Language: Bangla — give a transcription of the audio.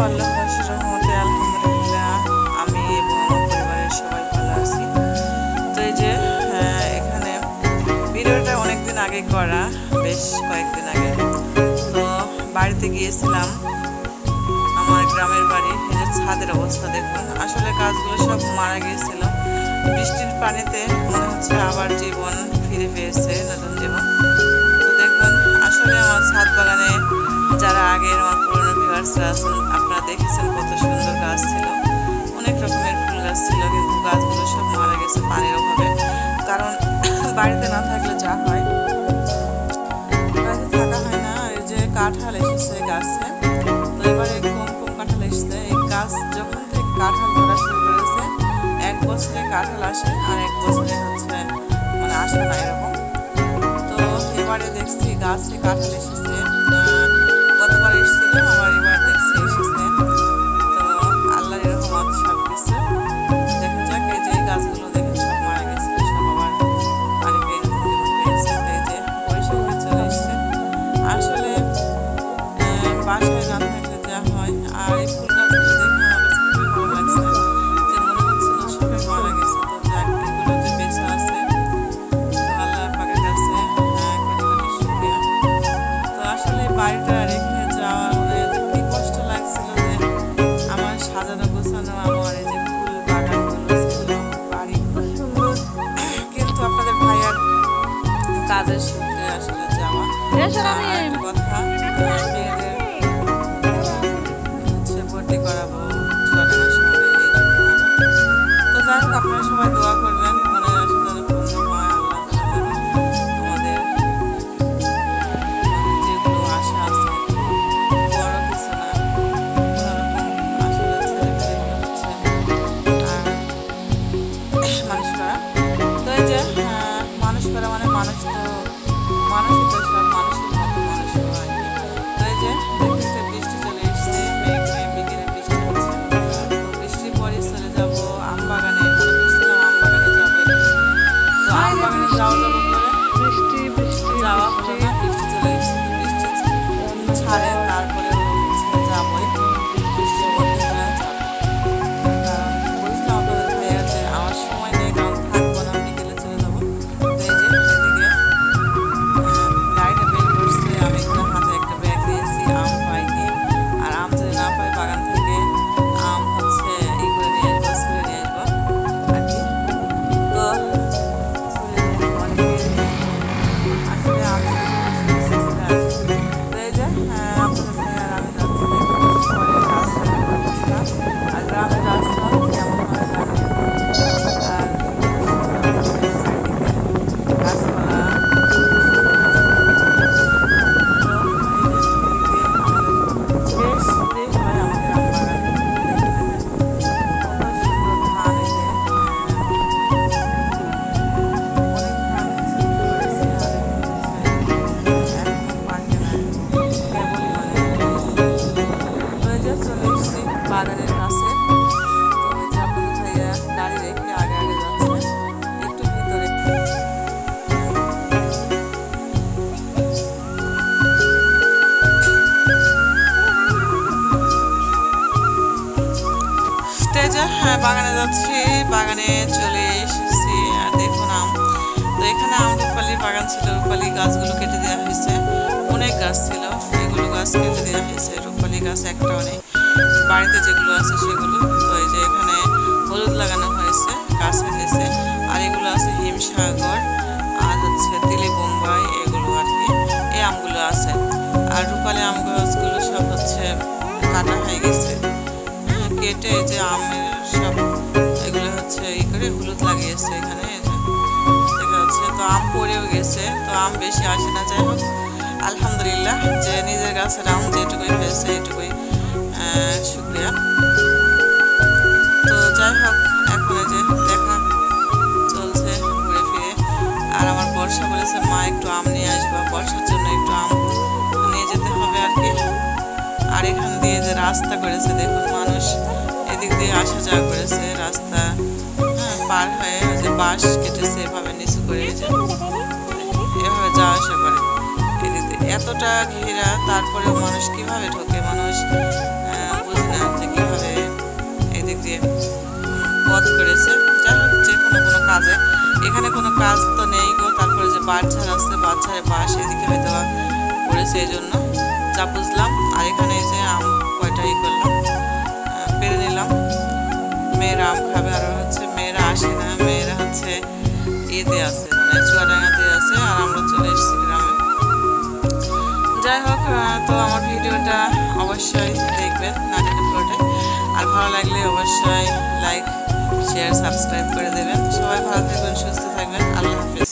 আল্লাহর অশেষ রহমতে আলহামদুলিল্লাহ আমি এবং আমার পরিবারের সবাই ভালো আছি। তো এই যে এখানে ভিডিওটা অনেকদিন আগে করা, বেশ কয়েকদিন আগে। তো বাড়িতে গিয়েছিলাম, আমার গ্রামের বাড়ি। এই যে ছাদের অবস্থা দেখুন, আসলে গাছগুলো সব মারা গিয়েছিল। বৃষ্টির পানিতে মনে হচ্ছে আবার জীবন ফিরে পেয়েছে, নতুন জীবন। তো দেখুন, আসলে আমার ছাদ বাগানে যারা আগের আমার পুরনো ভিউয়ার্সরা আছেন, আপনারা দেখেছেন কত সুন্দর গাছ ছিল, অনেক রকমের ফুল গাছ ছিল, কিন্তু গাছগুলো সব মারা গেছে পানির অভাবে। কারণ বাড়িতে না থাকলে যা হয়, বাড়িতে থাকা হয় না। আর এই যে কাঁঠাল এসেছে গাছে, তো এবারে কম কম কাঁঠাল এসেছে। এই গাছ যখন থেকে কাঁঠাল ধরা শুরু করেছে, 1 বছরে কাঁঠাল আসে আর 1 বছরে হচ্ছে মানে আসে না এরকম। তো এবারে দেখছি গাছে কাঁঠাল এসেছে, গতবার এসেছিল, আবার এবার দেখছি এসেছে। তো আল্লাহর রহমত সব কিছু দেখা যাক। এই যে গাছগুলো দেখে সব মারা গেছে, সব আবার পানি পেয়ে পেয়েছে। এই যে বৈশাখে চলে এসছে। আসলে বাসায় না থাকলে যা হয়। আর এই ফুল গাছগুলো দেখে আমার কাছে খুবই ভালো লাগছে, যে মনে হচ্ছিল সবাই মারা গেছে। তো যাক, এগুলো যে বেঁচে আছে, তো আল্লাহ পাকের কাছে কোটি কোটি শুকরিয়া। তো আসলে বাড়িটা রেখে যাওয়ার কি কষ্ট লাগছিল, যে আমার সাজানো গোছানো আমার এই যে ফুল বাগানগুলো ছিল, বাড়ি, কিন্তু আপনাদের ভাইয়ার কাজের সূত্রে আসলে যাওয়া। আর একটা কথা, মেয়েদের হচ্ছে ভর্তি করাবো চুয়াডাঙ্গা শহরে, এই জন্য। তো যাই হোক, আপনারা সবাই দোয়া করবেন, মনের আশা যেন পূর্ণ হয়। আল্লাহ আমাদের যেগুলো আশা আছে, বড় কিছু না, কোনোরকম আসলে ছেলেমেয়েগুলো হচ্ছে মানুষ করা। তো এই যে মানুষ করা মানে মানুষই তো সব মানুষের মতো মানুষ হওয়া আর কি। তো এই যে দেখতে বৃষ্টি চলে এসছে, মেঘ বিকেলে বৃষ্টি হচ্ছে। তো বৃষ্টির পরে চলে যাবো আম বাগানে, মনে করছিলাম আম বাগানে যাবো একটু। তো আম বাগানে যাওয়া যাবো করে যাওয়া হলো না, বৃষ্টি চলে এসছে। তো বৃষ্টি ছাড়ে তারপরে যাবোই, বৃষ্টির মধ্যে যাবো। কারণ বলছিলাম আপনাদের ভাইয়া যে আমার সময় নেই, কারণ থাকবো না, বিকেলে চলে যাবো। তো এই যে এদিকে গাড়িটা বের করছে, আমি এখানে হাতে একটা ব্যাগ দিয়েছি, আম পাই কি। আর আম যদি না পাই, বাগান থেকে আম হচ্ছে ই করে নিয়ে আসবো, ছুঁড়ে নিয়ে আসবো আর কি। তো ছুঁড়ে নিয়ে আসবো, অনেকে আসলে আম চলে আসে। তো এই যে আপনাদের ভাইয়া আর আমি যাচ্ছি, দেখুন পরে রাস্তার অবস্থা। আর গ্রামের রাস্তা কেমন হয় জানি না। আর গাছপালা বাগানের কাছে। তো ওই যে আপনাদের ভাইয়া গাড়ি রেখে আগে আগে যাচ্ছে একটু ভিতরে। বাগানে যাচ্ছি, বাগানে চলে এসেছি। আর দেখুন আম, তো এখানে আম রূপালির বাগান ছিল, রূপালি গাছগুলো কেটে দেওয়া হয়েছে। অনেক গাছ ছিল, এগুলো গাছ কেটে দেওয়া হয়েছে, রূপালি গাছ একটাও নেই। বাড়িতে যেগুলো আছে সেগুলো। তো এই যে এখানে হলুদ লাগানো হয়েছে গাছের নিচে। আর এগুলো আছে হিমসাগর আর হচ্ছে দিল্লি বোম্বাই, এগুলো আর কি। এই আমগুলো আছে। আর রূপালি আম গাছগুলো সব হচ্ছে কাটা হয়ে গেছে, কেটে এই যে আমের সব এগুলো হচ্ছে ই করে হলুদ লাগিয়েছে এখানে, দেখা যাচ্ছে। তো আম পড়েও গেছে, তো আম বেশি আসে না। যাই হোক, আলহামদুলিল্লাহ যে নিজের গাছের আম যেটুকুই হয়েছে এটুকুই শুক্রিয়া। তো যাই হোক, এখন এই যে দেখা চলছে ঘুরে ফিরে। আর আমার বর্ষা বলেছে, মা একটু আম নিয়ে আসবা, বর্ষার জন্য একটু আম নিয়ে যেতে হবে আর কি। আর এখান দিয়ে যে রাস্তা করেছে দেখুন, মানুষ এদিক দিয়ে আসা যাওয়া করেছে, রাস্তা পার হয়ে যে বাঁশ কেটেছে এভাবে নিচু করে, যে এভাবে যাওয়া আসা করে। এদিক দিয়ে এতটা ঘেরা, তারপরেও মানুষ কিভাবে ঢোকে, মানুষ বুঝি না। দিক দিয়ে পথ করেছে। যাই হোক, যে কোনো কাজে, এখানে কোনো কাজ তো নেই গো। তারপরে যে বাঁশঝাড় আছে, বাঁশঝাড়ের বাঁশ এদিকে হয়তো পড়েছে, এই জন্য যা বুঝলাম। আর এখানে এই যে আম কয়টা করলাম, পেরে নিলাম। মেয়েরা আম খাবে, আর হচ্ছে মেয়েরা আসে না, মেয়েরা হচ্ছে ইয়েতে আছে, মানে চুয়াডাঙ্গাতে আছে, আর আমরা চলে এসেছি গ্রামে। যাই হোক, তো আমার ভিডিওটা অবশ্যই দেখবেন, নাটকের পুরোটাই। আর ভালো লাগলে অবশ্যই লাইক, শেয়ার, সাবস্ক্রাইব করে দেবেন। সবাই ভালো থাকবেন, সুস্থ থাকবেন। আল্লাহ হাফেজ।